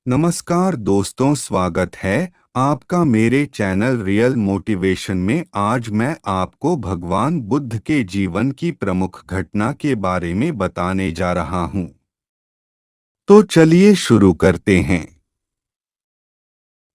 नमस्कार दोस्तों, स्वागत है आपका मेरे चैनल रियल मोटिवेशन में। आज मैं आपको भगवान बुद्ध के जीवन की प्रमुख घटना के बारे में बताने जा रहा हूं। तो चलिए शुरू करते हैं।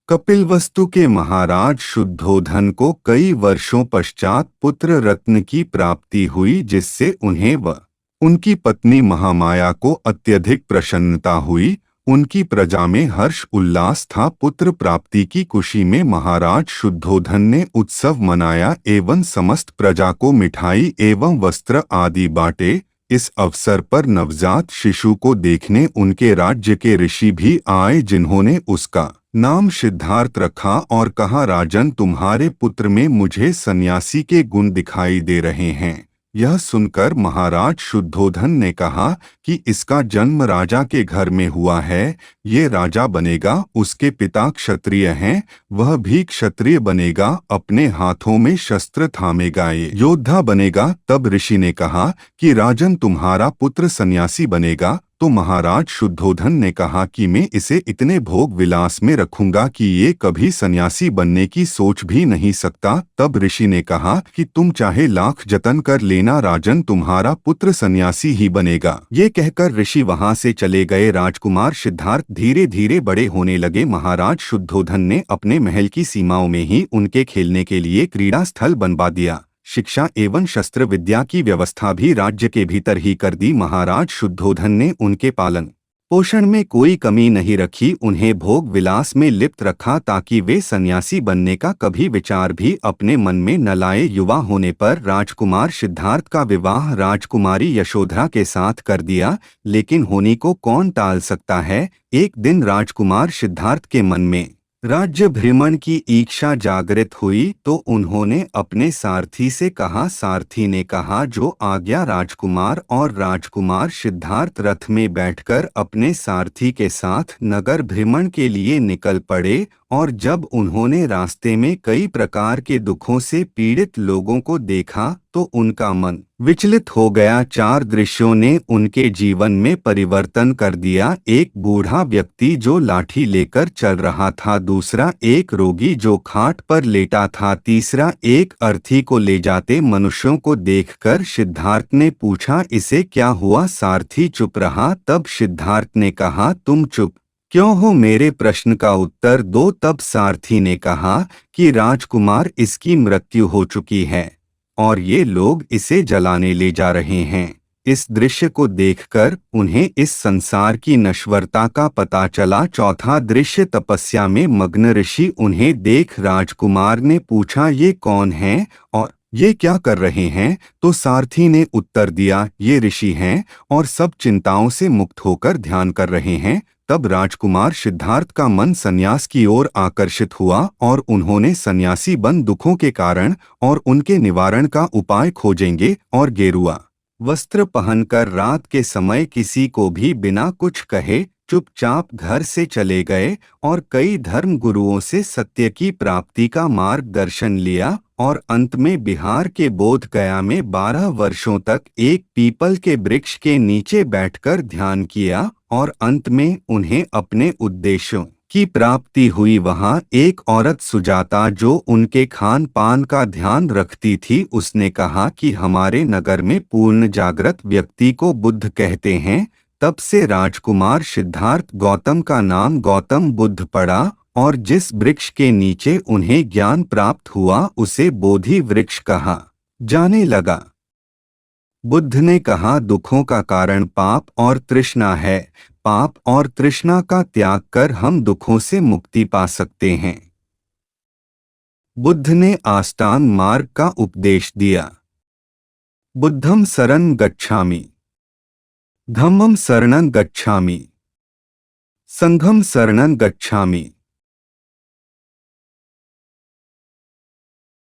कपिलवस्तु के महाराज शुद्धोधन को कई वर्षों पश्चात पुत्र रत्न की प्राप्ति हुई, जिससे उन्हें व उनकी पत्नी महामाया को अत्यधिक प्रसन्नता हुई। उनकी प्रजा में हर्ष उल्लास था। पुत्र प्राप्ति की खुशी में महाराज शुद्धोधन ने उत्सव मनाया एवं समस्त प्रजा को मिठाई एवं वस्त्र आदि बांटे। इस अवसर पर नवजात शिशु को देखने उनके राज्य के ऋषि भी आए, जिन्होंने उसका नाम सिद्धार्थ रखा और कहा, राजन, तुम्हारे पुत्र में मुझे सन्यासी के गुण दिखाई दे रहे हैं। यह सुनकर महाराज शुद्धोधन ने कहा कि इसका जन्म राजा के घर में हुआ है। ये राजा बनेगा। उसके पिता क्षत्रिय हैं, वह भी क्षत्रिय बनेगा। अपने हाथों में शस्त्र थामेगा, ये योद्धा बनेगा। तब ऋषि ने कहा कि राजन, तुम्हारा पुत्र सन्यासी बनेगा। तो महाराज शुद्धोधन ने कहा कि मैं इसे इतने भोग विलास में रखूंगा कि ये कभी सन्यासी बनने की सोच भी नहीं सकता। तब ऋषि ने कहा कि तुम चाहे लाख जतन कर लेना, राजन, तुम्हारा पुत्र सन्यासी ही बनेगा। ये कहकर ऋषि वहां से चले गए। राजकुमार सिद्धार्थ धीरे धीरे बड़े होने लगे। महाराज शुद्धोधन ने अपने महल की सीमाओं में ही उनके खेलने के लिए क्रीड़ा स्थल बनवा दिया। शिक्षा एवं शस्त्र विद्या की व्यवस्था भी राज्य के भीतर ही कर दी। महाराज शुद्धोधन ने उनके पालन पोषण में कोई कमी नहीं रखी। उन्हें भोग विलास में लिप्त रखा ताकि वे सन्यासी बनने का कभी विचार भी अपने मन में न लाए। युवा होने पर राजकुमार सिद्धार्थ का विवाह राजकुमारी यशोधरा के साथ कर दिया, लेकिन होनी को कौन टाल सकता है। एक दिन राजकुमार सिद्धार्थ के मन में राज्य भ्रमण की इच्छा जागृत हुई, तो उन्होंने अपने सारथी से कहा। सारथी ने कहा, जो आज्ञा। राजकुमार और राजकुमार सिद्धार्थ रथ में बैठकर अपने सारथी के साथ नगर भ्रमण के लिए निकल पड़े। और जब उन्होंने रास्ते में कई प्रकार के दुखों से पीड़ित लोगों को देखा तो उनका मन विचलित हो गया। चार दृश्यों ने उनके जीवन में परिवर्तन कर दिया। एक बूढ़ा व्यक्ति जो लाठी लेकर चल रहा था, दूसरा एक रोगी जो खाट पर लेटा था, तीसरा एक अर्थी को ले जाते मनुष्यों को देखकर सिद्धार्थ ने पूछा, इसे क्या हुआ। सारथी चुप रहा। तब सिद्धार्थ ने कहा, तुम चुप क्यों हो, मेरे प्रश्न का उत्तर दो। तब सारथी ने कहा कि राजकुमार, इसकी मृत्यु हो चुकी है और ये लोग इसे जलाने ले जा रहे हैं। इस दृश्य को देखकर उन्हें इस संसार की नश्वरता का पता चला। चौथा दृश्य, तपस्या में मग्न ऋषि। उन्हें देख राजकुमार ने पूछा, ये कौन हैं और ये क्या कर रहे हैं। तो सारथी ने उत्तर दिया, ये ऋषि हैं और सब चिंताओं से मुक्त होकर ध्यान कर रहे हैं। तब राजकुमार सिद्धार्थ का मन सन्यास की ओर आकर्षित हुआ और उन्होंने सन्यासी बन दुखों के कारण और उनके निवारण का उपाय खोजेंगे और गेरुआ वस्त्र पहनकर रात के समय किसी को भी बिना कुछ कहे चुपचाप घर से चले गए और कई धर्म गुरुओं से सत्य की प्राप्ति का मार्गदर्शन लिया। और अंत में बिहार के बोध गया में 12 वर्षों तक एक पीपल के वृक्ष के नीचे बैठकर ध्यान किया और अंत में उन्हें अपने उद्देश्यों की प्राप्ति हुई। वहां एक औरत सुजाता, जो उनके खान पान का ध्यान रखती थी, उसने कहा कि हमारे नगर में पूर्ण जागृत व्यक्ति को बुद्ध कहते हैं। तब से राजकुमार सिद्धार्थ गौतम का नाम गौतम बुद्ध पड़ा और जिस वृक्ष के नीचे उन्हें ज्ञान प्राप्त हुआ उसे बोधि वृक्ष कहा जाने लगा। बुद्ध ने कहा, दुखों का कारण पाप और तृष्णा है। पाप और तृष्णा का त्याग कर हम दुखों से मुक्ति पा सकते हैं। बुद्ध ने आष्टांग मार्ग का उपदेश दिया। बुद्धं शरणं गच्छामि, धम्मं शरणं गच्छामि, संघं शरणं गच्छामि,